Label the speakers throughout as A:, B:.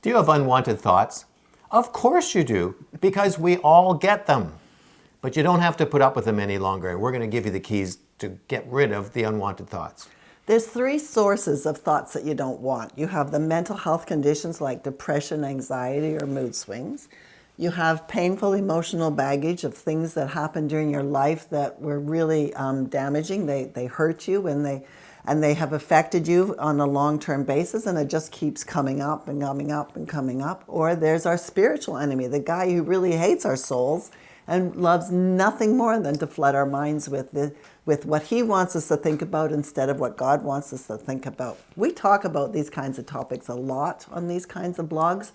A: Do you have unwanted thoughts? Of course you do, because we all get them. But you don't have to put up with them any longer. And we're going to give you the keys to get rid of the unwanted thoughts.
B: There's three sources of thoughts that you don't want. You have the mental health conditions like depression, anxiety, or mood swings. You have painful emotional baggage of things that happened during your life that were really damaging. They hurt you and they have affected you on a long-term basis, and it just keeps coming up and coming up and coming up. Or there's our spiritual enemy, the guy who really hates our souls and loves nothing more than to flood our minds with what he wants us to think about instead of what God wants us to think about. We talk about these kinds of topics a lot on these kinds of blogs.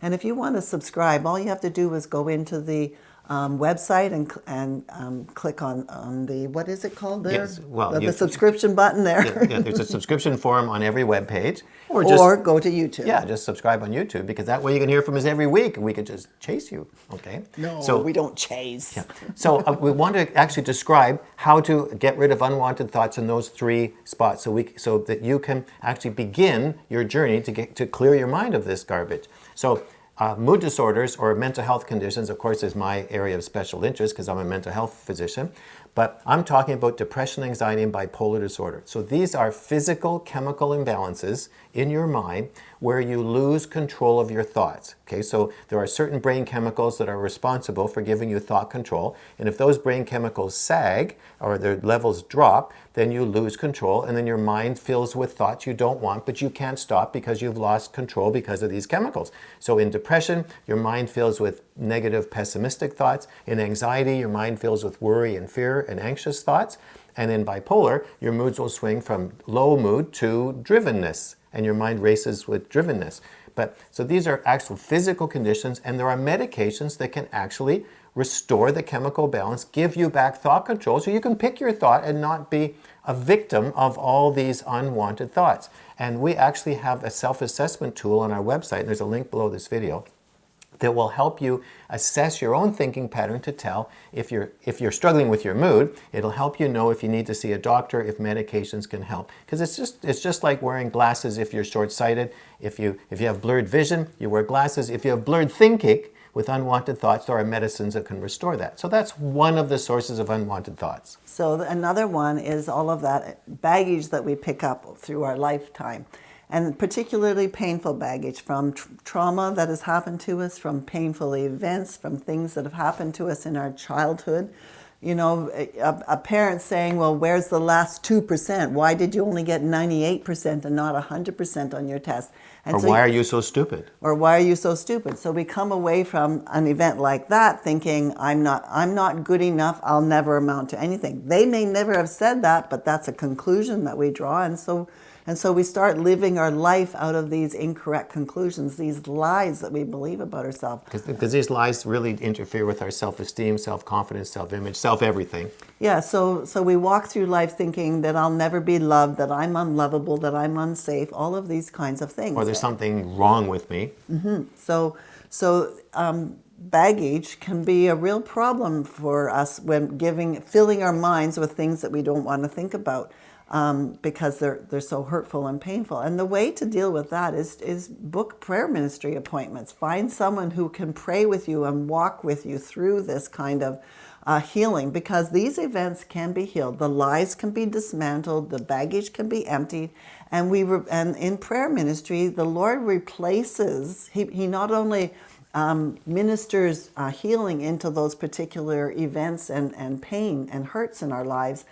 B: And if you want to subscribe, all you have to do is go into the website and click on the, what is it called there?
A: Yes, well,
B: the subscription button there.
A: Yeah, there's a subscription form on every web page.
B: Or go to YouTube.
A: Yeah, just subscribe on YouTube, because that way you can hear from us every week and we can just chase you, okay?
B: No,
A: so,
B: we don't chase.
A: Yeah. So we want to actually describe how to get rid of unwanted thoughts in those three spots so that you can actually begin your journey to clear your mind of this garbage. So mood disorders or mental health conditions, of course, is my area of special interest because I'm a mental health physician. But I'm talking about depression, anxiety, and bipolar disorder. So these are physical chemical imbalances in your mind where you lose control of your thoughts. Okay, so there are certain brain chemicals that are responsible for giving you thought control. And if those brain chemicals sag or their levels drop, then you lose control, and then your mind fills with thoughts you don't want, but you can't stop because you've lost control because of these chemicals. So in depression, your mind fills with negative, pessimistic thoughts. In anxiety, your mind fills with worry and fear and anxious thoughts. And in bipolar, your moods will swing from low mood to drivenness, and your mind races with drivenness. So these are actual physical conditions, and there are medications that can actually restore the chemical balance, give you back thought control, so you can pick your thought and not be a victim of all these unwanted thoughts. And we actually have a self-assessment tool on our website, and there's a link below this video, that will help you assess your own thinking pattern to tell if you're struggling with your mood. It'll help you know if you need to see a doctor, if medications can help. Because it's just like wearing glasses if you're short-sighted. If you have blurred vision, you wear glasses. If you have blurred thinking with unwanted thoughts, there are medicines that can restore that. So that's one of the sources of unwanted thoughts.
B: So another one is all of that baggage that we pick up through our lifetime. And particularly painful baggage from trauma that has happened to us, from painful events, from things that have happened to us in our childhood. You know, a parent saying, well, where's the last 2%? Why did you only get 98% and not 100% on your test? And
A: why are you so stupid?
B: Or why are you so stupid? So we come away from an event like that thinking, I'm not good enough, I'll never amount to anything. They may never have said that, but that's a conclusion that we draw. And so we start living our life out of these incorrect conclusions, these lies that we believe about ourselves.
A: Because these lies really interfere with our self-esteem, self-confidence, self-image, self-everything.
B: Yeah, so we walk through life thinking that I'll never be loved, that I'm unlovable, that I'm unsafe, all of these kinds of things.
A: Or there's something wrong with me.
B: Mm-hmm. So baggage can be a real problem for us when filling our minds with things that we don't want to think about. Because they're so hurtful and painful. And the way to deal with that is book prayer ministry appointments. Find someone who can pray with you and walk with you through this kind of healing, because these events can be healed. The lies can be dismantled, the baggage can be emptied, and in prayer ministry, the Lord replaces, He not only ministers healing into those particular events and pain and hurts in our lives,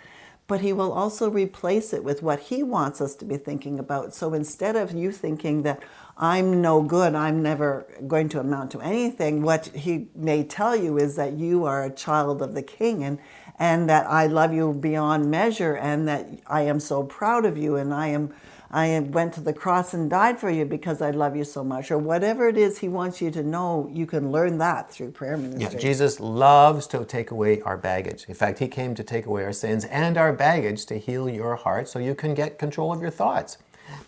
B: but He will also replace it with what He wants us to be thinking about. So instead of you thinking that I'm no good, I'm never going to amount to anything, what He may tell you is that you are a child of the King, and that I love you beyond measure, and that I am so proud of you, and I went to the cross and died for you because I love you so much, or whatever it is He wants you to know. You can learn that through prayer ministry.
A: Yeah, Jesus loves to take away our baggage. In fact, He came to take away our sins and our baggage to heal your heart so you can get control of your thoughts.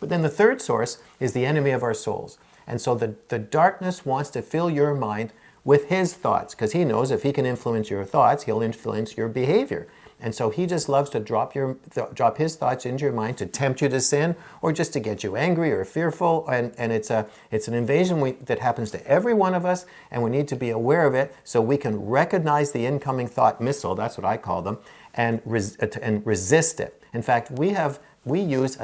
A: But then the third source is the enemy of our souls. And so the darkness wants to fill your mind with his thoughts, because he knows if he can influence your thoughts, he'll influence your behavior. And so he just loves to drop his thoughts into your mind to tempt you to sin, or just to get you angry or fearful. And it's an invasion that happens to every one of us, and we need to be aware of it so we can recognize the incoming thought missile, that's what I call them, and resist it. In fact, we use we use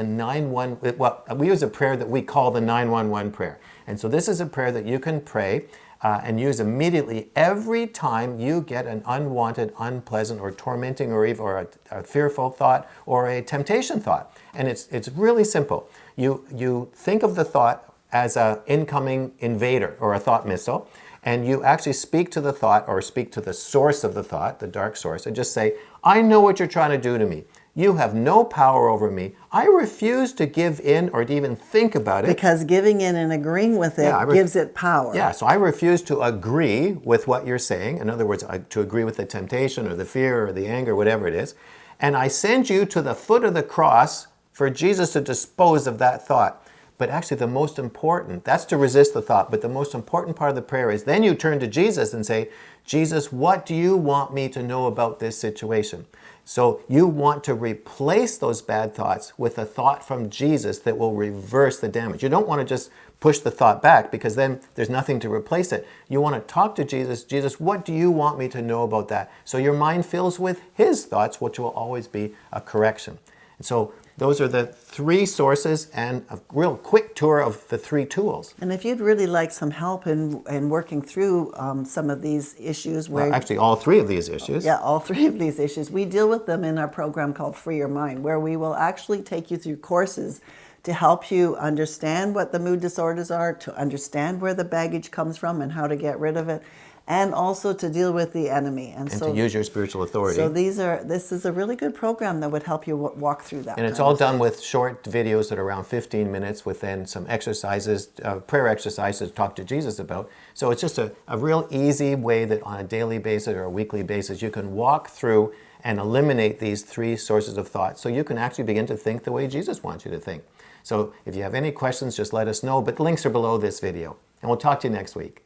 A: a prayer that we call the 911 prayer. And so this is a prayer that you can pray and use immediately every time you get an unwanted, unpleasant, or tormenting, or even a fearful thought or a temptation thought. And it's really simple. You think of the thought as an incoming invader or a thought missile, and you actually speak to the thought, or speak to the source of the thought, the dark source, and just say, I know what you're trying to do to me. You have no power over me. I refuse to give in or to even think about it.
B: Because giving in and agreeing with it gives it power.
A: Yeah, so I refuse to agree with what you're saying. In other words, to agree with the temptation or the fear or the anger, whatever it is. And I send you to the foot of the cross for Jesus to dispose of that thought. But actually the most important, that's to resist the thought, but the most important part of the prayer is then you turn to Jesus and say, Jesus, what do you want me to know about this situation? So you want to replace those bad thoughts with a thought from Jesus that will reverse the damage. You don't want to just push the thought back, because then there's nothing to replace it. You want to talk to Jesus. Jesus, what do you want me to know about that? So your mind fills with his thoughts, which will always be a correction. And so those are the three sources and a real quick tour of the three tools.
B: And if you'd really like some help in working through some of these issues,
A: actually all three of these issues.
B: Yeah, all three of these issues. We deal with them in our program called Free Your Mind, where we will actually take you through courses to help you understand what the mood disorders are, to understand where the baggage comes from and how to get rid of it, and also to deal with the enemy.
A: And so, to use your spiritual authority.
B: So this is a really good program that would help you walk through that.
A: And it's all done with short videos that are around 15 minutes, with then some exercises, prayer exercises to talk to Jesus about. So it's just a real easy way that on a daily basis or a weekly basis you can walk through and eliminate these three sources of thought, so you can actually begin to think the way Jesus wants you to think. So if you have any questions, just let us know, but links are below this video. And we'll talk to you next week.